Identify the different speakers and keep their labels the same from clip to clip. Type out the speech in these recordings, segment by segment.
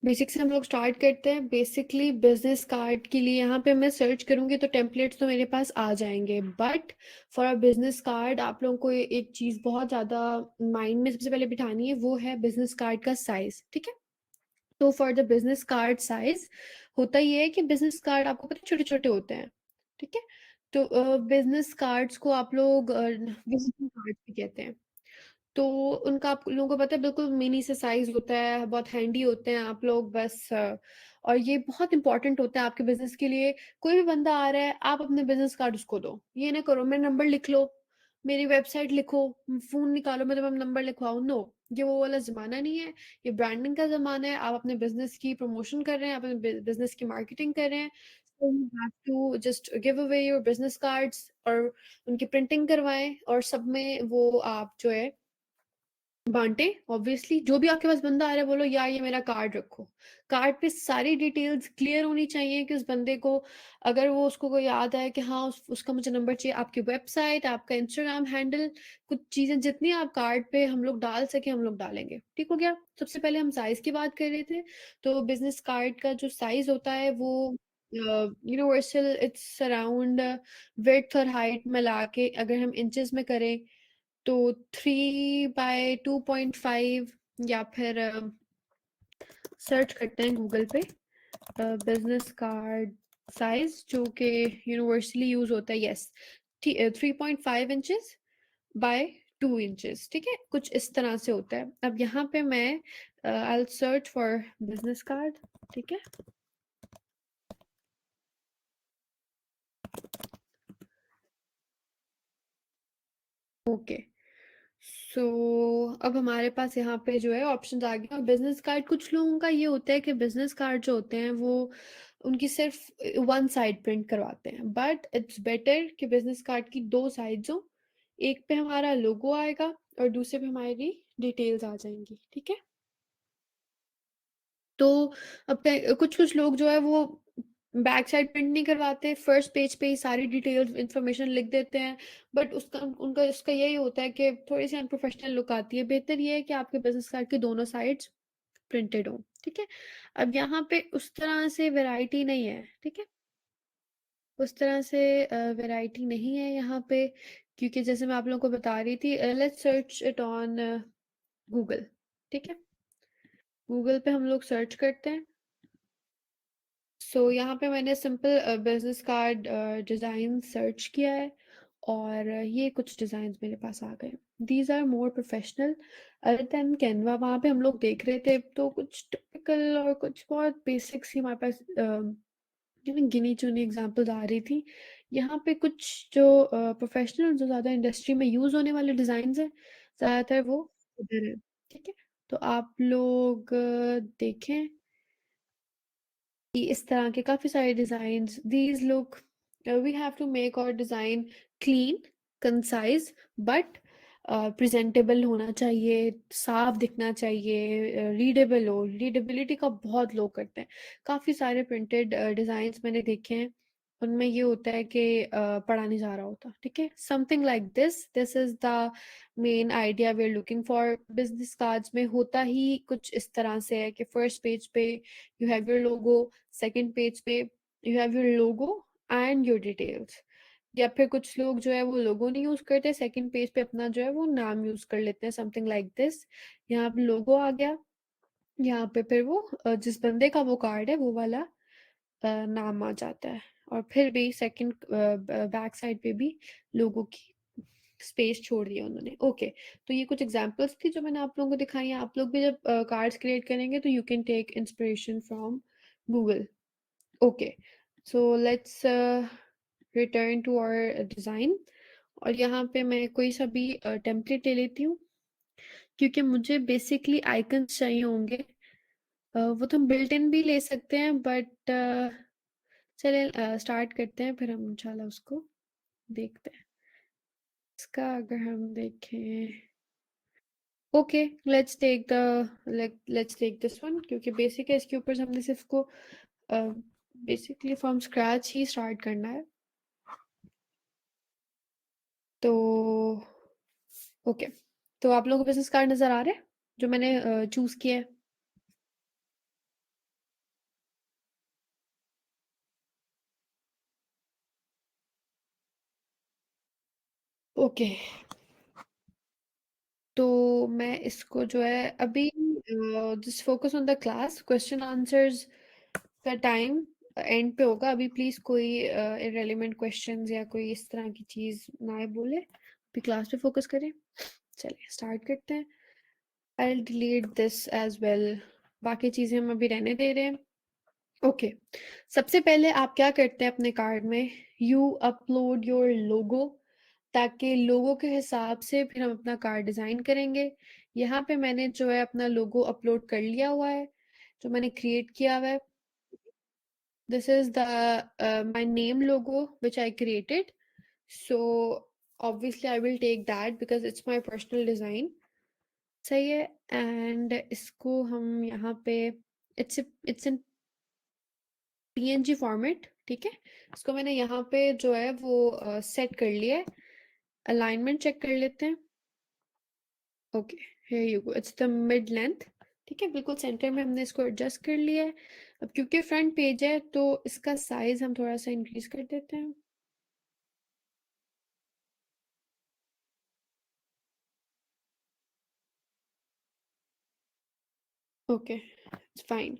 Speaker 1: Basic से हम लोग स्टार्ट करते हैं। बेसिकली बिजनेस कार्ड के लिए यहाँ पे मैं सर्च करूंगी तो टेम्पलेट्स तो मेरे पास आ जाएंगे, but for a business card आप लोगों को एक चीज बहुत ज्यादा माइंड में सबसे पहले बिठानी है, वो है बिजनेस कार्ड का साइज। ठीक है, तो for the business card size होता ये है कि बिजनेस कार्ड आपको पता है छोटे छोटे होते हैं। ठीक है, तो बिजनेस कार्ड्स को आप लोग विजिटिंग कार्ड भी कहते हैं। तो उनका आप लोगों को पता है बिल्कुल मिनी से साइज होता है, बहुत हैंडी होते हैं। आप लोग बस और ये बहुत इंपॉर्टेंट होता है आपके बिजनेस के लिए। कोई भी बंदा आ रहा है, आप अपने बिजनेस कार्ड उसको दो। ये ना करो मेरा नंबर लिख लो, मेरी वेबसाइट लिखो, फोन निकालो मैं तुम्हें नंबर लिखवाऊं। नो, ये वो वाला जमाना नहीं है। ये ब्रांडिंग का जमाना है। आप अपने बिजनेस की प्रमोशन कर रहे हैं, अपने बिजनेस की मार्केटिंग कर रहे हैं। So you have to just give away your business cards और उनकी प्रिंटिंग करवाएं और सब में वो आप जो है बांटे। ऑब्वियसली जो भी आपके पास बंदा आ रहा है बोलो यार ये मेरा कार्ड रखो। कार्ड पे सारी डिटेल्स क्लियर होनी चाहिए कि उस बंदे को, अगर वो उसको कोई याद आए कि हाँ उसका मुझे नंबर चाहिए, आपकी वेबसाइट, आपका इंस्टाग्राम हैंडल, कुछ चीजें जितनी आप कार्ड पे हम लोग डाल सके हम लोग डालेंगे। ठीक हो गया। सबसे पहले हम साइज की बात कर रहे थे। तो बिजनेस कार्ड का जो साइज होता है वो यूनिवर्सल, इट्स अराउंड विड्थ और हाइट मिला के अगर हम इंचेस में करें तो 3 बाय 2.5, या फिर सर्च करते हैं गूगल पे बिजनेस कार्ड साइज जो कि यूनिवर्सली यूज होता है। Yes, 3.5 inches bye 2 inches. ठीक है, कुछ इस तरह से होता है। अब यहाँ पे मैं I search for business card. ठीक है, ओके। सो अब हमारे पास यहाँ पे जो है ऑप्शंस आ गए। और बिजनेस कार्ड कुछ लोगों का ये होता है कि बिजनेस कार्ड जो होते हैं वो उनकी सिर्फ वन साइड प्रिंट करवाते हैं, बट इट्स बेटर कि बिजनेस कार्ड की दो साइड्स हो। एक पे हमारा लोगो आएगा और दूसरे पे हमारी डिटेल्स आ जाएंगी। ठीक है, तो अब कुछ कुछ लोग जो है वो बैक साइड प्रिंट नहीं करवाते, फर्स्ट पेज पे ही सारी डिटेल्स इंफॉर्मेशन लिख देते हैं। बट उसका उनका इसका यही होता है कि थोड़ी सी अनप्रोफेशनल लुक आती है। बेहतर ये है कि आपके बिजनेस कार्ड की दोनों साइड्स प्रिंटेड हो। ठीक है, अब यहाँ पे उस तरह से वैरायटी नहीं है। ठीक है, उस तरह से वैरायटी नहीं है यहाँ पे, क्योंकि जैसे मैं आप लोगों को बता रही थी, let's search it on Google. ठीक है, गूगल पे हम लोग सर्च करते हैं। यहाँ पे मैंने simple business card design search किया है और ये कुछ डिज़ाइन मेरे पास आ गए। These are more professional other than Canva. वहाँ पे हम लोग देख रहे थे तो कुछ टिपिकल और कुछ बहुत बेसिक्स ही हमारे पास गिनी चुनी एग्जांपल्स आ रही थी। यहाँ पे कुछ जो प्रोफेशनल, जो ज़्यादा इंडस्ट्री में यूज़ होने वाले डिज़ाइन हैं, ज़्यादातर वो इधर है। ठीक है, तो आप लोग देखें कि इस तरह के काफी सारे designs, these look, we have to make और design clean, concise, but presentable होना चाहिए, साफ दिखना चाहिए, रीडेबल हो। रीडेबिलिटी का बहुत लोग करते हैं। काफी सारे प्रिंटेड डिजाइन्स मैंने देखे हैं, उनमें ये होता है कि पढ़ा नहीं जा रहा होता। ठीक है, something like this is the main idea we are looking for. Business cards में होता ही कुछ इस तरह से है कि फर्स्ट पेज पे you have your logo, second page पे you have your logo and your details। या फिर कुछ लोग जो है वो लोगो नहीं यूज करते, सेकंड पेज पे अपना जो है वो नाम यूज कर लेते हैं, समथिंग लाइक दिस। यहाँ पे लोगो आ गया, यहाँ पे फिर वो जिस बंदे का वो कार्ड है वो वाला नाम आ जाता है। और फिर भी सेकंड बैक साइड पे भी लोगो की स्पेस छोड़ दिया उन्होंने। ओके, तो ये कुछ एग्जांपल्स थी जो मैंने आप लोगों को दिखाई हैं। आप लोग भी जब कार्ड्स क्रिएट करेंगे तो you can take inspiration from Google. Okay, so let's return to our design. और यहाँ पे मैं कोई सा भी टेम्पलेट ले लेती हूँ, क्योंकि मुझे बेसिकली आइकन्स चाहिए होंगे। वो तो हम बिल्ट इन भी ले सकते हैं, बट चलिए स्टार्ट करते हैं, फिर हम इंशाल्लाह उसको देखते हैं। इसका अगर हम देखें, okay, let's take this one, क्योंकि बेसिक है, इसके ऊपर से हमने सिर्फ को बेसिकली फ्रॉम स्क्रैच ही स्टार्ट करना है। तो ओके, तो आप लोगों को बिजनेस कार्ड नजर आ रहे हैं जो मैंने चूज किया है। ओके, तो मैं इसको जो है अभी just focus on the class, question answers का टाइम एंड पे होगा। अभी प्लीज कोई इररेलेवेंट क्वेश्चंस या कोई इस तरह की चीज ना बोले, अभी क्लास पे फोकस करें। चलिए स्टार्ट करते हैं। I delete this as well, बाकी चीजें हम अभी रहने दे रहे हैं। ओके, सबसे पहले आप क्या करते हैं अपने कार्ड में, यू अपलोड योर लोगो, ताकि लोगो के हिसाब से फिर हम अपना कार्ड डिजाइन करेंगे। यहाँ पे मैंने जो है अपना लोगो अपलोड कर लिया हुआ है, जो मैंने क्रिएट किया हुआ है। This is the my name logo which I created. So obviously I will take that because it's my personal design. सही है। एंड इसको हम यहाँ पे इट्स इन पीएनजी फॉर्मेट, ठीक है। इसको मैंने यहाँ पे जो है वो सेट कर लिया है। अलाइनमेंट चेक कर लेते हैं। Okay, here you go, it's the mid length, ठीक है, बिल्कुल सेंटर में हमने इसको एडजस्ट कर लिया है। अब क्योंकि फ्रंट पेज है तो इसका साइज हम थोड़ा सा इंक्रीज कर देते हैं। Okay, it's fine.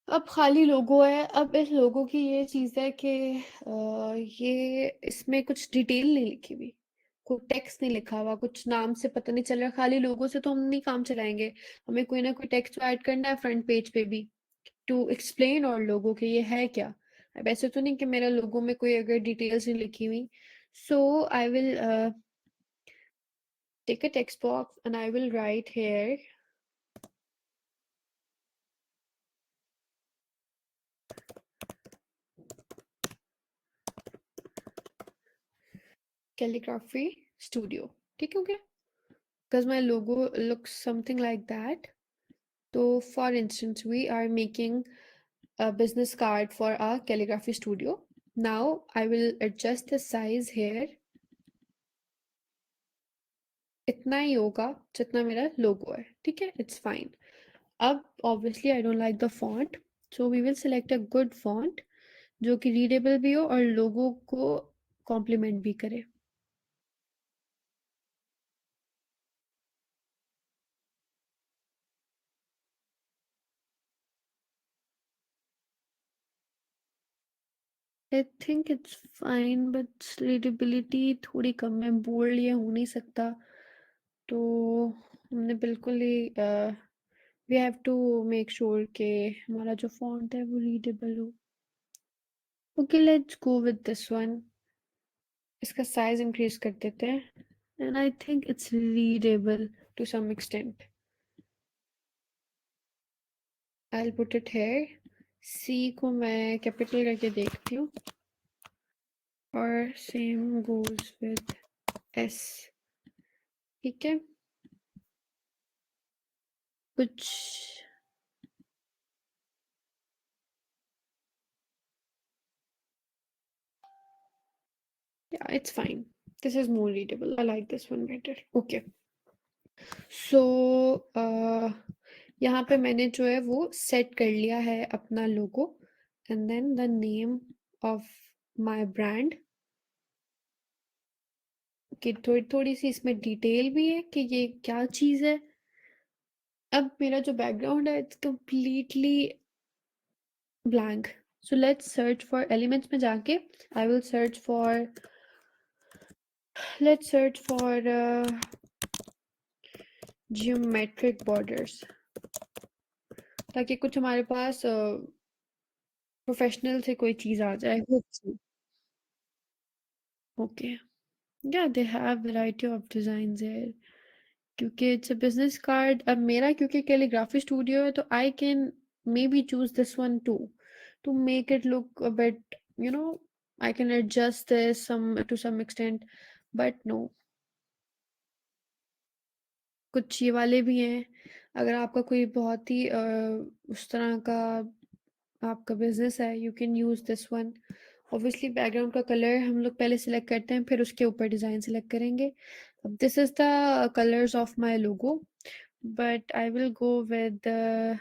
Speaker 1: अब खाली लोगो है। अब इस लोगो की ये चीज़ है कि ये इसमें कुछ डिटेल नहीं लिखी हुई, कोई टेक्स्ट नहीं लिखा हुआ, कुछ नाम से पता नहीं चल रहा। खाली लोगो से तो हम नहीं काम चलाएंगे, हमें कोई ना कोई टेक्स्ट ऐड करना है फ्रंट पेज पे भी, टू एक्सप्लेन और लोगो के ये है क्या। अब ऐसे तो नहीं कि मेरा लोगो में कोई अगर डिटेल्स नहीं लिखी हुई। So I will take a text box and I will write here calligraphy studio, ठीक है, okay, because my logo looks something like that. So, for instance, we are making a business card for our calligraphy studio. Now, I will adjust the size here. इतना ही होगा जितना मेरा लोगो है, ठीक है, it's fine. अब obviously I don't like the font, so we will select a good font जो कि readable भी हो और लोगो को complement भी करे। I think it's fine, but readability थोड़ी कम है, bold ये हो नहीं सकता। तो हमने बिल्कुल ही we have to make sure कि हमारा जो फॉन्ट है वो रीडेबल हो। Okay, let's go with this one. इसका साइज इंक्रीज कर देते हैं and I think it's readable to some extent. I will put it here. C को मैं कैपिटल करके देखती हूँ और सेम गोज विद एस, ठीक है। कुछ yeah, it's fine. This is more readable. I like this one better. Okay. सो यहाँ पे मैंने जो है वो सेट कर लिया है अपना logo and then the name of my brand कि थोड़ी थोड़ी सी इसमें डिटेल भी है कि ये क्या चीज़ है। अब मेरा जो बैकग्राउंड है it's completely blank. So let's search for elements में जाके I will search for, let's search for geometric borders, ताकि कुछ हमारे पास प्रोफेशनल से कोई चीज़ आ जाए। ओके, या they have variety of designs है, क्योंकि इट्स अ बिजनेस कार्ड। अब मेरा क्योंकि कैलीग्राफी स्टूडियो है तो I can maybe choose this one to make it look a bit, you know, I can adjust this some to some extent, but no, कुछ ये वाले भी हैं। अगर आपका कोई बहुत ही उस तरह का आपका बिजनेस है, you can use this one. Obviously background का कलर हम लोग पहले सिलेक्ट करते हैं, फिर उसके ऊपर डिजाइन सिलेक्ट करेंगे। अब this is the colours of my logo, but I will go with the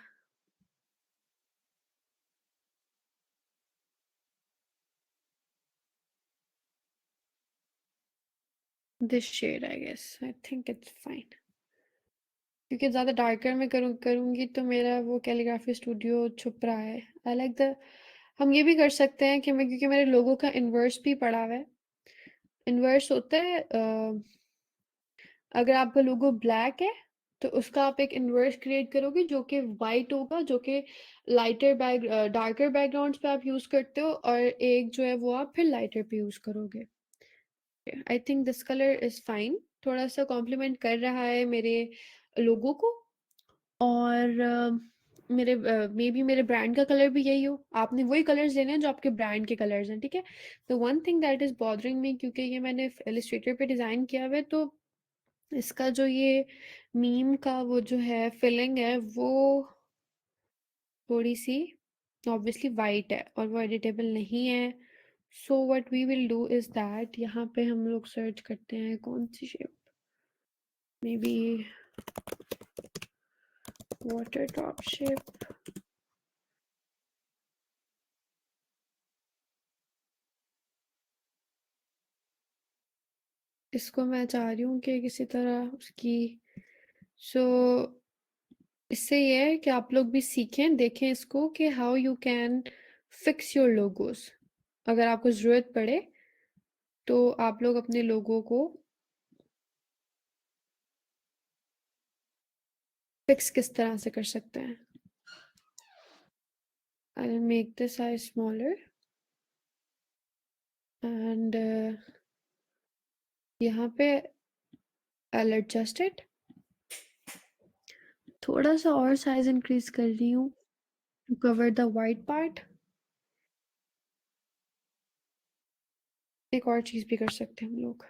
Speaker 1: this shade I guess, I think it's fine, क्योंकि ज़्यादा डार्कर में करूँगी तो मेरा वो कैलीग्राफी स्टूडियो छुप रहा है। आई लाइक द, हम ये भी कर सकते हैं कि मैं, क्योंकि मेरे लोगों का इन्वर्स भी पड़ा हुआ है। इन्वर्स होता है अगर आपका लोगो ब्लैक है तो उसका आप एक इन्वर्स क्रिएट करोगे जो कि वाइट होगा, जो कि लाइटर डार्कर बैकग्राउंड्स पे आप यूज करते हो, और एक जो है वो आप फिर लाइटर पे यूज करोगे। आई think this colour is fine, थोड़ा सा कॉम्प्लीमेंट कर रहा है मेरे लोगो को। और मेरे मे बी मेरे ब्रांड का कलर भी यही हो, आपने वही कलर्स देने हैं जो आपके ब्रांड के कलर्स हैं, ठीक है। तो one thing that is bothering me, क्योंकि ये मैंने इलिस्ट्रेटर पे डिज़ाइन किया हुआ है, तो इसका जो ये मीम का वो जो है फिलिंग है वो थोड़ी सी ऑब्वियसली वाइट है और वो एडिटेबल नहीं है। So what we will do is that यहाँ पे हम लोग सर्च करते हैं कौन सी shape, maybe water top shape. इसको मैं चाह रही हूँ कि किसी तरह उसकी, सो इससे ये है कि आप लोग भी सीखें, देखें इसको कि how you can fix your logos. अगर आपको ज़रूरत पड़े तो आप लोग अपने लोगों को फिक्स किस तरह से कर सकते हैं। I will make this size smaller and यहाँ पे आई एडजस्ट इट, थोड़ा सा और साइज इंक्रीज कर रही हूँ to cover the white part. एक और चीज भी कर सकते हैं हम लोग,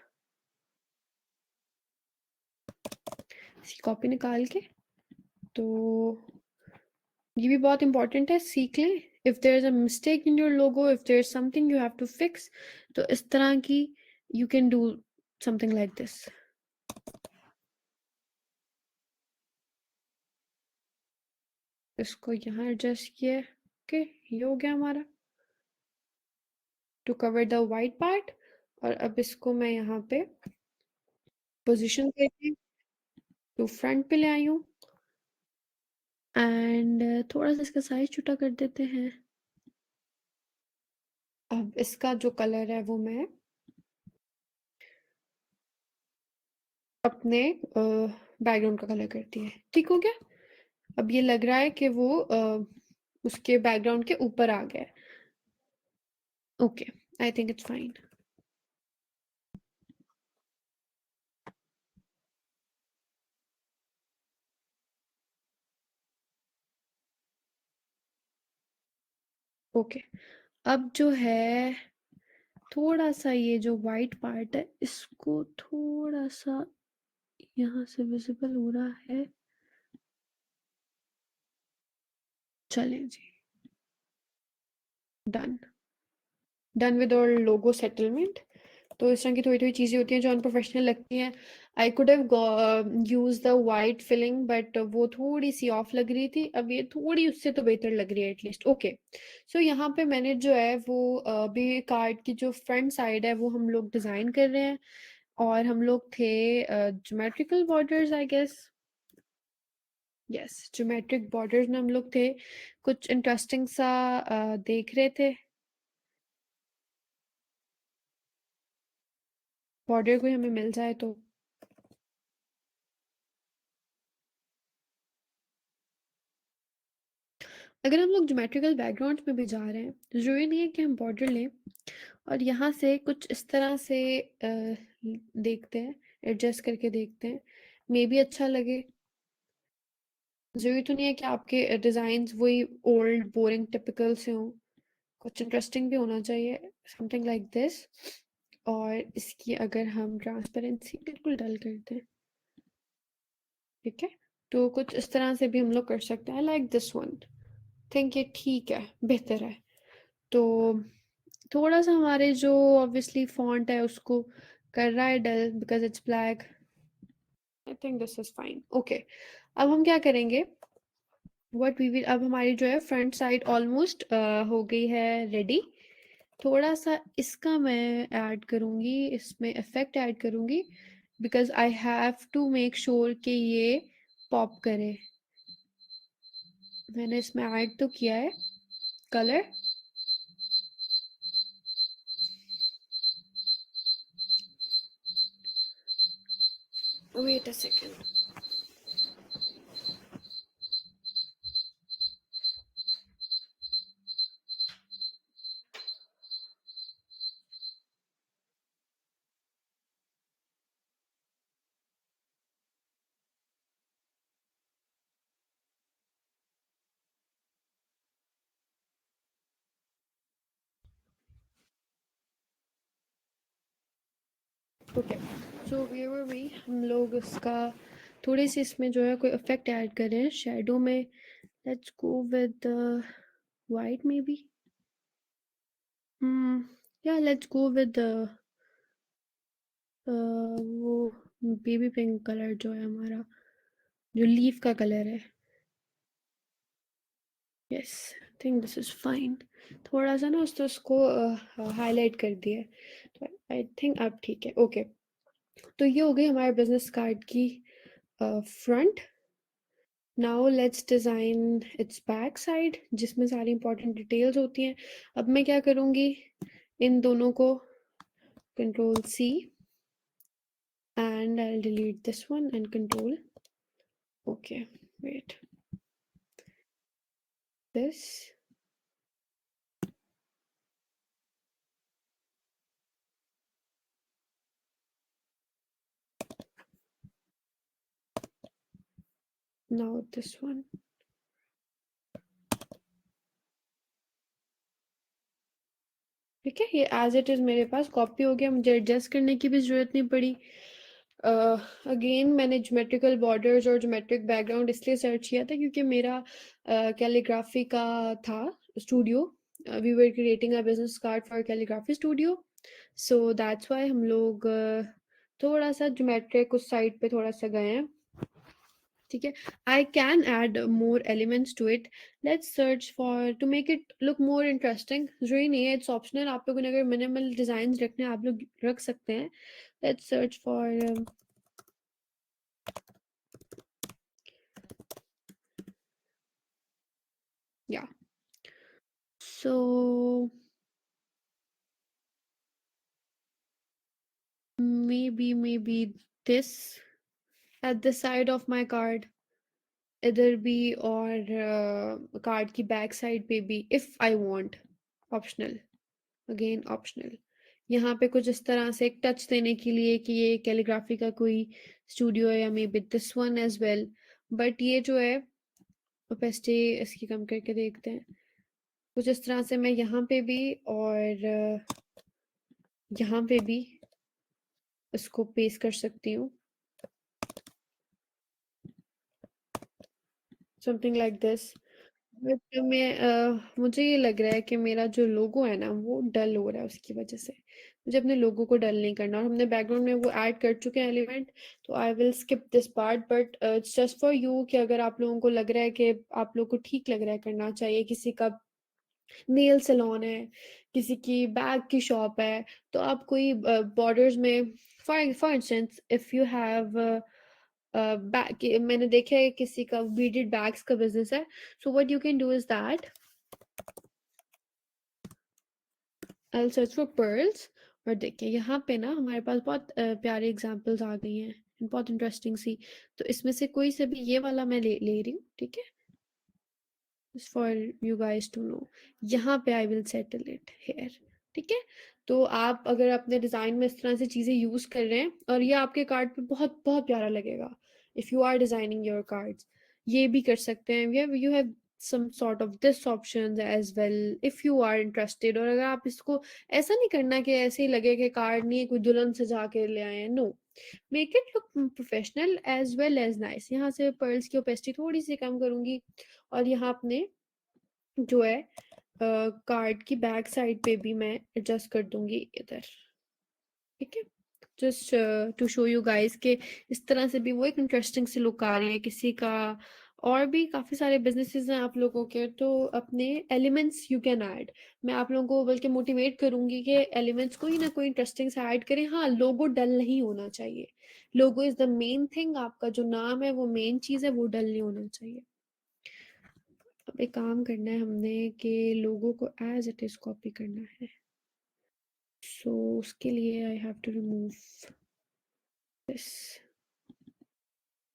Speaker 1: इसकी कॉपी निकाल के, तो ये भी बहुत इंपॉर्टेंट है, सीख लें। If there is a mistake in your logo, if there is something you have to fix, तो इस तरह की you can do something like this. इसको यहाँ एडजस्ट किया, ओके, ये हो गया हमारा to cover the white part. और अब इसको मैं यहाँ पे पोजीशन देती हूँ, टू फ्रंट पे ले आई हूँ एंड थोड़ा सा इसका साइज छोटा कर देते हैं। अब इसका जो कलर है वो मैं अपने बैकग्राउंड का कलर करती है, ठीक हो गया। अब ये लग रहा है कि वो उसके बैकग्राउंड के ऊपर आ गया है। Okay, I think it's fine. Okay, अब जो है थोड़ा सा ये जो वाइट पार्ट है इसको थोड़ा सा यहाँ से विजिबल हो रहा है, चलें जी, डन, डन विद और लोगो सेटलमेंट। तो इस तरह की थोड़ी थोड़ी चीज़ें होती हैं जो अनप्रोफेशनल लगती हैं। I could have use the white filling but वो थोड़ी सी ऑफ लग रही थी, अब ये थोड़ी उससे तो बेहतर लग रही है एटलीस्ट। ओके, सो यहाँ पे मैंने जो है वो अभी कार्ड की जो फ्रंट साइड है वो हम लोग डिज़ाइन कर रहे हैं, और हम लोग थे geometrical borders I guess, yes geometric borders में हम लोग थे, कुछ इंटरेस्टिंग सा देख रहे थे, बॉर्डर कोई हमें मिल जाए तो। अगर हम लोग ज्योमेट्रिकल बैकग्राउंड में भी जा रहे हैं तो ज़रूरी नहीं है कि हम बॉर्डर लें, और यहाँ से कुछ इस तरह से देखते हैं, एडजस्ट करके देखते हैं, मे बी अच्छा लगे। ज़रूरी तो नहीं है कि आपके डिज़ाइंस वही ओल्ड बोरिंग टिपिकल से हों, कुछ इंटरेस्टिंग भी होना चाहिए, समथिंग लाइक दिस। और इसकी अगर हम ट्रांसपेरेंसी बिल्कुल डल कर दें, ठीक है, तो कुछ इस तरह से भी हम लोग कर सकते हैं, लाइक दिस वन, थिंक ये ठीक है, बेहतर है। तो थोड़ा सा हमारे जो ऑब्वियसली फॉन्ट है उसको कर रहा है dull because it's black. I think this is fine, okay. अब हम क्या करेंगे, व्हाट वी विल, अब हमारी जो है फ्रंट साइड ऑलमोस्ट हो गई है रेडी, थोड़ा-सा इसका मैं ऐड करूँगी, इसमें इफ़ेक्ट ऐड करूँगी because I have to make sure कि ये पॉप करे। मैंने इसमें ऐड तो किया है colour. Wait a second. Okay, so viewer भी हम लोग इसका थोड़ी सी इसमें जो है कोई इफ़ेक्ट ऐड कर रहे हैं शैडो में। Let's go with white may be. या लेट्स गो विद वो बेबी पिंक कलर जो है हमारा, जो लीफ का कलर है। Yes, I think this is fine. थोड़ा सा ना उसको हाईलाइट कर दिया है, तो आई थिंक अब ठीक है। ओके, तो ये हो गई हमारे बिजनेस कार्ड की front. Now let's design it's back side जिसमें सारी इंपॉर्टेंट डिटेल्स होती हैं। अब मैं क्या करूँगी, इन दोनों को control C and I'll delete this one and control. Okay, wait. This. Now this one. ठीक है, ये एज इट इज़ मेरे पास कॉपी हो गया, मुझे एडजस्ट करने की भी ज़रूरत नहीं पड़ी। अगेन मैंने ज्योमेट्रिकल बॉर्डर्स और ज्योमेट्रिक बैकग्राउंड इसलिए सर्च किया था क्योंकि मेरा कैलीग्राफी का था studio. We were creating a business card for calligraphy studio, so that's why हम लोग थोड़ा सा ज्योमेट्रिक उस साइड पे थोड़ा सा गए हैं। ठीक है, I can add more elements to it. Let's search for to make it look more interesting. जरूरी नहीं है, इट्स ऑप्शनल। आप लोगों ने अगर मिनिमल डिजाइन रखने हैं आप लोग रख सकते हैं। लेट्स सर्च फॉर या सो maybe this at the side of my card, इधर भी और कार्ड की बैक साइड पे भी if I want. Optional, again optional. यहाँ पे कुछ इस तरह से एक टच देने के लिए कि ये कैलीग्राफी का कोई स्टूडियो है, या maybe this one as well. But ये जो है ओपेसिटी इसकी कम करके देखते हैं। कुछ इस तरह से मैं यहाँ पे भी और यहाँ पे भी इसको पेस्ट कर सकती हूँ, समथिंग लाइक दिस। बट मुझे ये लग रहा है कि मेरा जो लोगो है ना वो डल हो रहा है, उसकी वजह से मुझे अपने लोगो को डल नहीं करना। और हमने बैकग्राउंड में वो ऐड कर चुके हैं एलिमेंट, तो I will skip this part. But it's just for you कि अगर आप लोगों को लग रहा है कि आप लोग को ठीक लग रहा है, करना चाहिए, किसी का नेल सैलून है, किसी की बैग की शॉप है, तो आप कोई बॉर्डर्स में for instance if you have bag, मैंने देखा है किसी का बीडेड बैग्स का बिजनेस है, so what you can do is that I search for pearls. और देखिए यहाँ पे ना हमारे पास बहुत प्यारी एग्जांपल्स आ गई हैं, बहुत इंटरेस्टिंग सी। तो इसमें से कोई से भी ये वाला मैं ले रही हूँ, ठीक है, for you guys to know. यहाँ पे I will settle it here. ठीक है, तो आप अगर अपने डिज़ाइन में इस तरह से चीज़ें यूज़ कर रहे हैं और ये आपके कार्ड पे बहुत बहुत प्यारा लगेगा, if you are designing your cards, ये भी कर सकते हैं। You have some sort of this options as well if you are interested। और अगर आप इसको ऐसा नहीं करना कि ऐसे ही लगे कि कार्ड नहीं है, कोई दुल्हन सजा के ले आए हैं, no, make it look professional as well as nice. यहाँ से पर्ल्स की ओपेसिटी थोड़ी सी कम करूंगी और यहाँ अपने जो है कार्ड की बैक साइड पे भी मैं एडजस्ट कर दूंगी इधर। ठीक है, just to show you guys के इस तरह से भी वो एक इंटरेस्टिंग सी लुक आ रही है किसी का और भी काफ़ी सारे बिज़नेसेस हैं आप लोगों के, तो अपने एलिमेंट्स यू कैन ऐड। मैं आप लोगों को बल्कि मोटिवेट करूँगी कि एलिमेंट्स कोई ना कोई इंटरेस्टिंग सा ऐड करें। हाँ, लोगो डल नहीं होना चाहिए। लोगो इज़ द मेन थिंग, आपका जो नाम है वो मेन चीज़ है, वो डल नहीं होना चाहिए। अब एक काम करना है हमने कि लोगो को एज़ इट इज़ कॉपी करना है। सो उसके लिए I have to remove this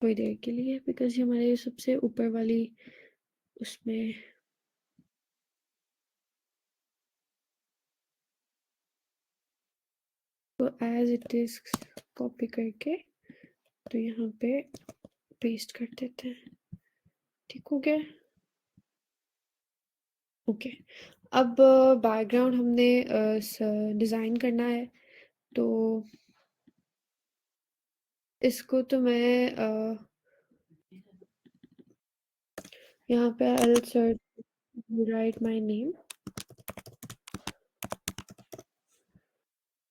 Speaker 1: थोड़ी देर के लिए, बिकॉज़ ये हमारे सबसे ऊपर वाली उसमें तो एज़ इट इज़ कॉपी करके तो यहाँ पे पेस्ट कर देते हैं। ठीक हो गया? ओके। अब बैकग्राउंड हमने डिज़ाइन करना है, तो इसको तो मैं यहाँ पे I will search right my name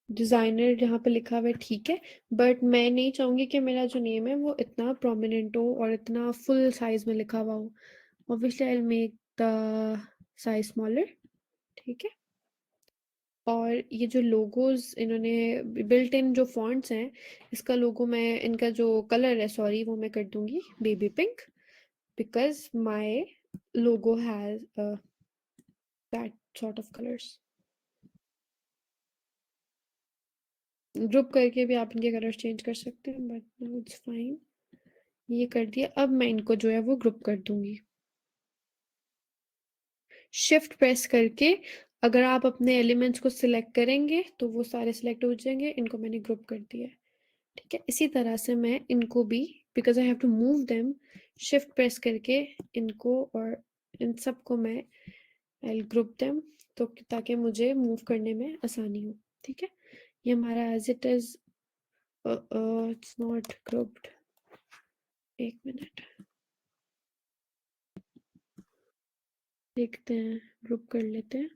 Speaker 1: designer जहाँ पे लिखा हुआ है, ठीक है। बट मैं नहीं चाहूँगी कि मेरा जो नेम है वो इतना प्रोमिनेंट हो और इतना फुल साइज़ में लिखा हुआ हो। Obviously I will make the size smaller, ठीक है। और ये जो लोगोज़ इन्होंने बिल्ट इन जो फ़ॉन्ट्स हैं, इसका लोगो मैं इनका जो कलर है सॉरी वो मैं कर दूँगी baby pink, because my logo has that sort of colours. Group करके भी आप इनके कलर्स चेंज कर सकते हैं, बट नो इट्स फाइन। ये कर दिया। अब मैं इनको जो है वो ग्रुप कर दूँगी। शिफ्ट प्रेस करके अगर आप अपने एलिमेंट्स को सिलेक्ट करेंगे तो वो सारे सिलेक्ट हो जाएँगे। इनको मैंने ग्रुप कर दिया है। ठीक है, इसी तरह से मैं इनको भी because I have to move them shift press करके इनको और इन सबको मैं आई विल ग्रुप देम, तो ताकि मुझे मूव करने में आसानी हो। ठीक है, ये हमारा as it is it's not grouped. एक मिनट देखते हैं, ग्रुप कर लेते हैं।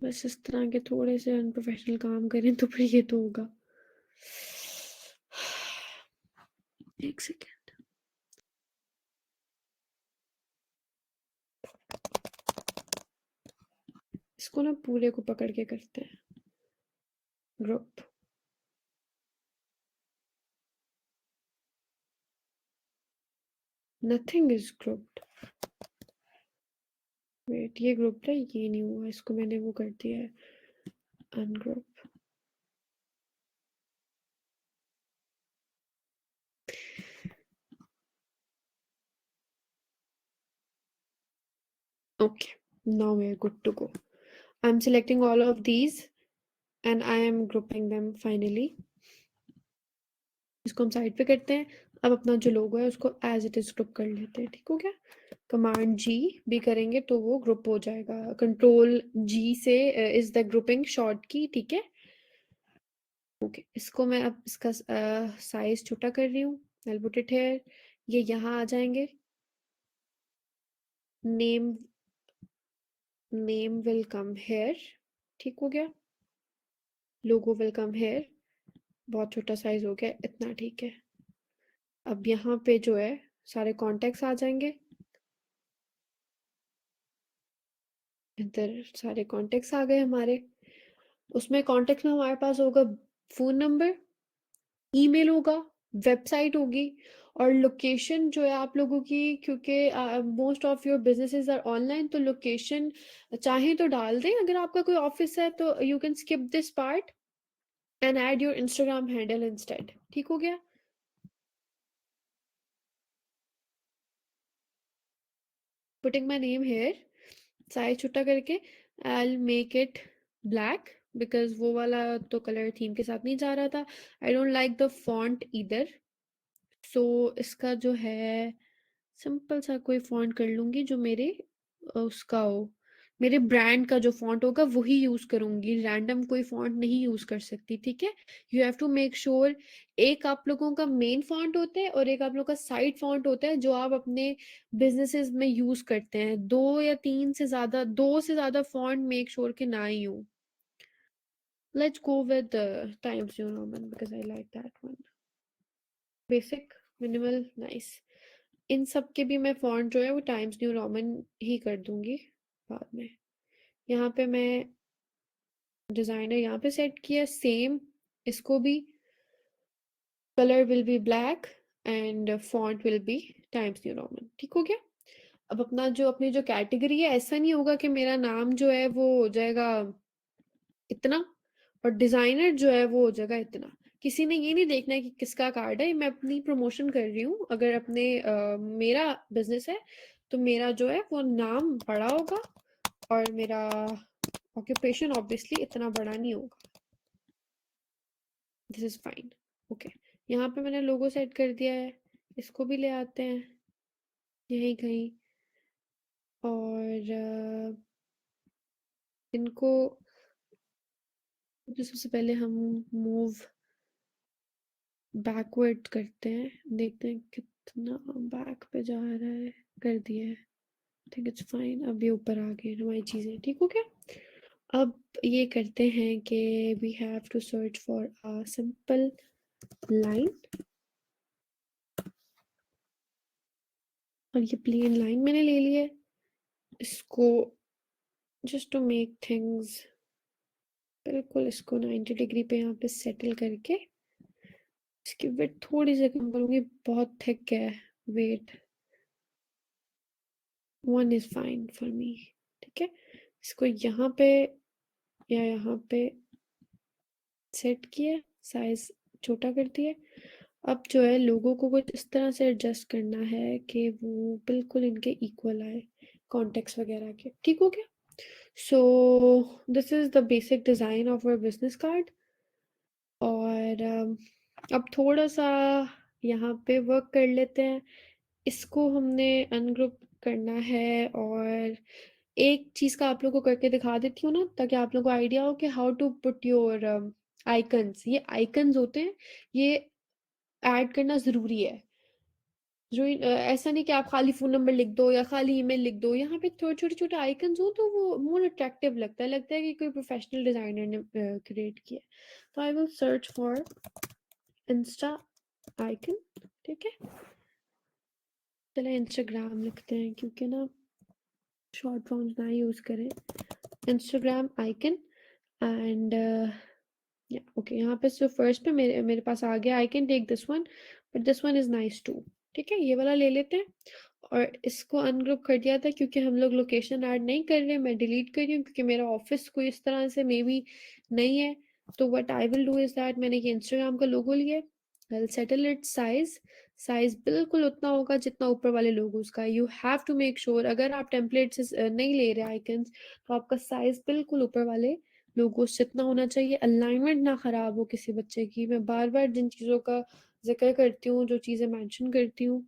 Speaker 1: बस इस तरह के थोड़े से अनप्रोफेशनल काम करें तो फिर ये तो होगा। एक सेकेंड। इसको ना पूरे को पकड़ के करते हैं group. Nothing is grouped. Wait, ये ग्रुप है, ये नहीं हुआ, इसको मैंने वो कर दिया है ungroup. Okay, now we are good to go. I'm selecting all of these and I am grouping them finally. इसको हम साइड पे करते हैं। अब अपना जो लोगो है उसको एज इट इज ग्रुप कर लेते हैं। ठीक हो गया? कमांड जी भी करेंगे तो वो ग्रुप हो जाएगा। कंट्रोल जी से इज द ग्रुपिंग शॉर्ट की, ठीक है। ओके, इसको मैं अब इसका साइज छोटा कर रही हूँ। I put it here. ये यहाँ आ जाएंगे। Name name will come here. ठीक हो गया? लोगो विल कम हेयर। बहुत छोटा साइज हो गया, इतना ठीक है। अब यहाँ पे जो है सारे कॉन्टेक्ट्स आ जाएंगे। इधर सारे कॉन्टेक्ट्स आ गए हमारे। उसमें कॉन्टेक्ट में हमारे पास होगा फ़ोन नंबर, ईमेल होगा, वेबसाइट होगी और लोकेशन जो है आप लोगों की, क्योंकि most of your businesses are online, तो लोकेशन चाहें तो डाल दें। अगर आपका कोई ऑफिस है तो you can skip this part and add your Instagram handle instead. ठीक हो गया? Putting my name here, size छोटा करके I make it black, because वो वाला तो कलर थीम के साथ नहीं जा रहा था। I don't like the font इधर। सो इसका जो है सिंपल सा कोई फॉन्ट कर लूंगी जो मेरे उसका हो, मेरे ब्रांड का जो फॉन्ट होगा वही यूज करूंगी। रैंडम कोई फॉन्ट नहीं यूज कर सकती। ठीक है, you have to make sure एक आप लोगों का मेन फॉन्ट होता है और एक आप लोगों का साइड फॉन्ट होता है जो आप अपने बिजनेसेस में यूज करते हैं। दो से ज्यादा फॉन्ट मेक श्योर के ना ही हो। Let's go with Times New Roman because I like that one. Basic minimal, nice. इन सब के भी मैं फ़ॉन्ट जो है वो टाइम्स न्यू रोमन ही कर दूँगी बाद में। यहाँ पे मैं डिज़ाइनर यहाँ पे सेट किया सेम, इसको भी colour will be black and font will be times New Roman, ठीक हो गया? अब अपनी जो कैटेगरी है, ऐसा नहीं होगा कि मेरा नाम जो है वो हो जाएगा इतना और डिज़ाइनर जो है वो हो जाएगा इतना। किसी ने ये नहीं देखना है कि किसका कार्ड है, मैं अपनी प्रमोशन कर रही हूँ। अगर मेरा बिज़नेस है, तो मेरा जो है वो नाम बड़ा होगा और मेरा ऑक्यूपेशन ऑब्वियसली इतना बड़ा नहीं होगा। This is fine, okay. यहाँ पे मैंने लोगो सेट कर दिया है, इसको भी ले आते हैं यहीं कहीं और इनको तो सबसे पहले हम मूव बैकवर्ड करते हैं, देखते हैं कितना बैक पे जा रहा है। कर दिया है, थिंक इट्स फाइन। अब ये ऊपर आ गए हमारी चीज़ें, ठीक हो गया। अब ये करते हैं कि we have to search for a simple line और ये प्लेन लाइन मैंने ले लिया है। इसको जस्ट टू मेक थिंग्स बिल्कुल इसको 90 डिग्री पे यहाँ पे सेटल करके इसकी विड्थ थोड़ी सी कम करूँगी, बहुत थिक है wait. 1 is fine for me, ठीक है। इसको यहाँ पे या यहाँ पे सेट किया, साइज छोटा कर दिया। अब जो है लोगों को कुछ इस तरह से एडजस्ट करना है कि वो बिल्कुल इनके इक्वल आए कॉन्टेक्स्ट वगैरह के, ठीक हो गया। So this is the basic design of our business card और अब थोड़ा सा यहाँ पे वर्क कर लेते हैं। इसको हमने अनग्रुप करना है और एक चीज़ का आप लोगों को करके दिखा देती हूँ ना, ताकि आप लोगों को आइडिया हो कि how to put your icons. ये आइकन्स होते हैं, ये ऐड करना ज़रूरी है। ऐसा नहीं कि आप खाली फ़ोन नंबर लिख दो या खाली ईमेल लिख दो। यहाँ पे थोड़े छोटे-छोटे आइकन्स हो तो वो मोर अट्रैक्टिव लगता है कि कोई प्रोफेशनल डिज़ाइनर ने क्रिएट किया है। तो I will search for Insta icon, ठीक है? चलिए इंस्टाग्राम लिखते हैं क्योंकि ना शॉर्ट फॉर्म्स ना यूज़ करें। इंस्टाग्राम आइकन एंड या ओके, यहाँ पे जो फर्स्ट पे मेरे मेरे पास आ गया। I can take this one but this one is nice too, ठीक है। ये वाला ले लेते हैं और इसको अनग्रुप कर दिया था क्योंकि हम लोग लोकेशन ऐड नहीं कर रहे। मैं डिलीट कर रही हूँ क्योंकि मेरा ऑफिस कोई इस तरह से मे बी नहीं है। तो what I will do is that मैंने ये इंस्टाग्राम का लोगो लिया, I will settle its size. Size बिल्कुल उतना होगा जितना ऊपर वाले लोगोस का। You have to make sure अगर आप टेम्पलेट से नहीं ले रहे आइकन्स, तो आपका साइज़ बिल्कुल ऊपर वाले लोगोस जितना होना चाहिए। अलाइनमेंट ना ख़राब हो किसी बच्चे की। मैं बार-बार जिन चीज़ों का ज़िक्र करती हूँ, जो चीज़ें मेंशन करती हूँ,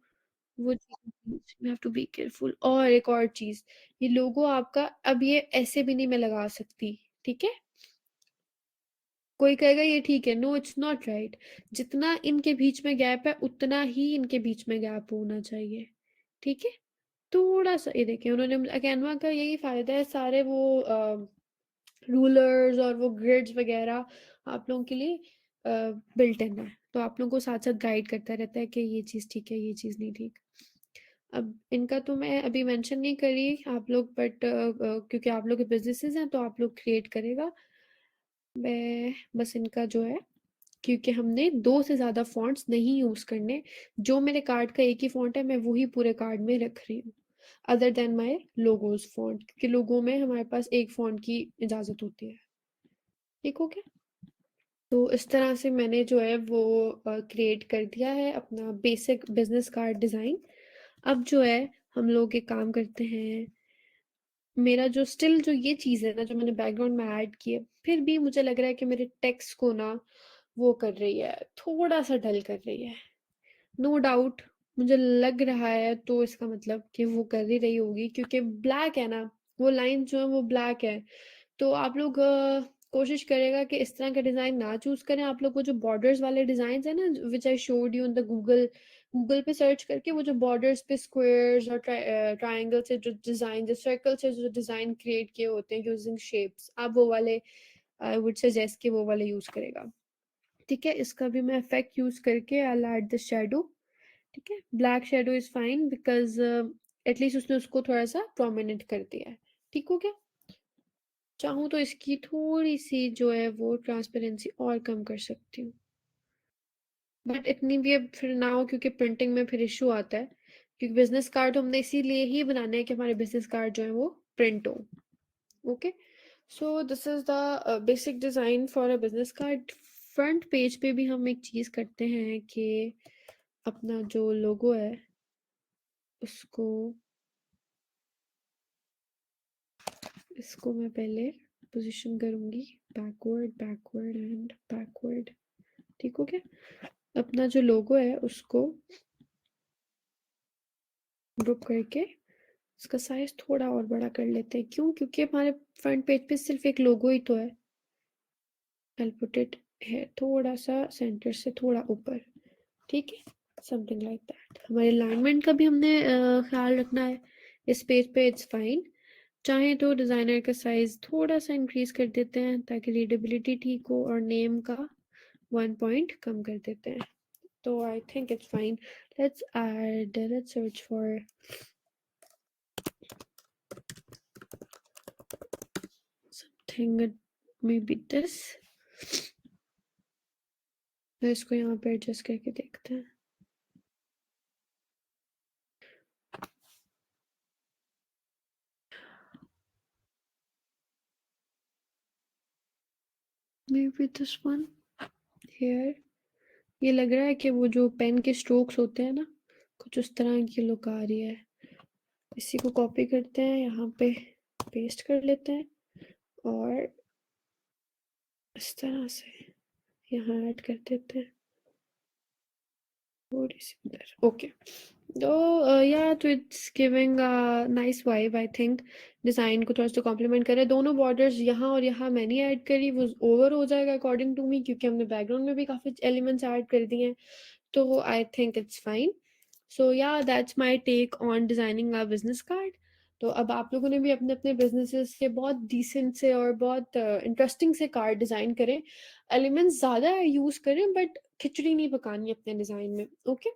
Speaker 1: वो चीज़ें we have to be careful. और एक और चीज़, ये लोगो आपका अब ये ऐसे भी नहीं मैं लगा सकती, ठीक है? कोई कहेगा ये ठीक है, नो इट्स नॉट राइट। जितना इनके बीच में गैप है, उतना ही इनके बीच में गैप होना चाहिए, ठीक है? थोड़ा-सा ये देखिए उन्होंने कैनवा का यही फ़ायदा है, सारे वो रूलर्स और वो ग्रिड्स वगैरह आप लोगों के लिए बिल्ट इन है। तो आप लोगों को साथ-साथ गाइड करता रहता है कि ये चीज़ ठीक है, ये चीज़ नहीं ठीक। अब इनका तो मैं अभी मेंशन नहीं कर रही आप लोग बट क्योंकि आप लोग के बिज़नेसेस हैं तो आप लोग क्रिएट करेगा। मैं बस इनका जो है क्योंकि हमने 2 से ज़्यादा फ़ॉन्ट्स नहीं यूज़ करने। जो मेरे कार्ड का एक ही फ़ॉन्ट है, मैं वो ही पूरे कार्ड में रख रही हूँ। Other than my logos font, क्योंकि लोगो में हमारे पास एक फ़ॉन्ट की इजाज़त होती है। ठीक हो गया? तो इस तरह से मैंने जो है वो क्रिएट कर दिया है अपना बेसिक बिज़नेस कार्ड डिज़ाइन। अब जो है हम लोग एक काम करते हैं, मेरा जो स्टिल जो ये चीज़ है ना जो मैंने बैकग्राउंड में ऐड की है, फिर भी मुझे लग रहा है कि मेरे टेक्स्ट को ना वो कर रही है, थोड़ा-सा डल कर रही है। नो डाउट मुझे लग रहा है तो इसका मतलब कि वो कर ही रही होगी क्योंकि ब्लैक है ना, वो लाइन जो है वो ब्लैक है। तो आप लोग कोशिश करेगा कि इस तरह का डिज़ाइन ना चूज़ करें। आप लोग वो जो बॉर्डर्स वाले डिज़ाइन्स हैं ना which I showed you in the Google पे सर्च करके वो जो बॉर्डर्स पे स्क्वायर्स और ट्रायंगल से जो डिज़ाइन जो सर्कल से जो डिज़ाइन क्रिएट किए होते हैं यूजिंग शेप्स, आप वो वाले आई वुड सजेस्ट कि वो वाले यूज़ करेगा। ठीक है, इसका भी मैं इफेक्ट यूज़ करके I will add the shadow ठीक है, black shadow is fine because at least उसने उसको थोड़ा सा प्रोमिनेंट कर दिया है। ठीक हो गया। चाहूँ तो इसकी थोड़ी सी जो है वो ट्रांसपेरेंसी और कम कर सकती हूँ, बट इतनी भी अब फिर ना हो क्योंकि प्रिंटिंग में फिर इशू आता है, क्योंकि बिजनेस कार्ड हमने इसीलिए ही बनाने हैं कि हमारे बिजनेस कार्ड जो है वो प्रिंट हो। Okay, so this is the basic design for a business card. Front page पे भी हम एक चीज करते हैं कि अपना जो लोगो है उसको, इसको मैं पहले पोजीशन करूंगी बैकवर्ड बैकवर्ड एंड बैकवर्ड। ठीक हो गया। अपना जो लोगो है उसको ग्रुप करके इसका साइज थोड़ा और बड़ा कर लेते हैं। क्यों? क्योंकि हमारे फ्रंट पेज पे सिर्फ एक लोगो ही तो है। I'll put it है थोड़ा सा सेंटर से थोड़ा ऊपर। ठीक है, समथिंग लाइक दैट। हमारे अलाइनमेंट का भी हमने ख्याल रखना है। इस पेज पे इट्स फाइन। चाहे तो डिजाइनर का साइज थोड़ा सा इंक्रीज कर देते हैं ताकि रीडेबिलिटी ठीक हो, और नेम का 1 पॉइंट कम कर देते हैं। तो I think it's fine. Let's search for something, maybe this. तो इसको यहाँ पे एडजस्ट करके देखते हैं। Maybe this one here. ये लग रहा है कि वो जो पेन के स्ट्रोक्स होते हैं ना, कुछ उस तरह की लुक आ रही है। इसी को कॉपी करते हैं, यहाँ पे पेस्ट कर लेते हैं और इस तरह से यहाँ ऐड कर देते हैं थोड़ी सी उधर। ओके, तो या तो it's giving nice vibe I think. Design को थोड़ा सा कॉम्प्लीमेंट करे। दोनों बॉर्डर्स यहाँ और यहाँ मैंने ऐड करी, वो ओवर हो जाएगा अकॉर्डिंग टू मी, क्योंकि हमने बैकग्राउंड में भी काफ़ी एलिमेंट्स ऐड कर दिए हैं। तो I think it's fine. So yeah that's my take on designing a business card. तो अब आप लोगों ने भी अपने अपने बिजनेसेस के बहुत डिसेंट से और बहुत इंटरेस्टिंग से कार्ड डिजाइन करें। एलिमेंट्स ज़्यादा यूज करें बट खिचड़ी नहीं पकानी अपने डिजाइन में। ओके।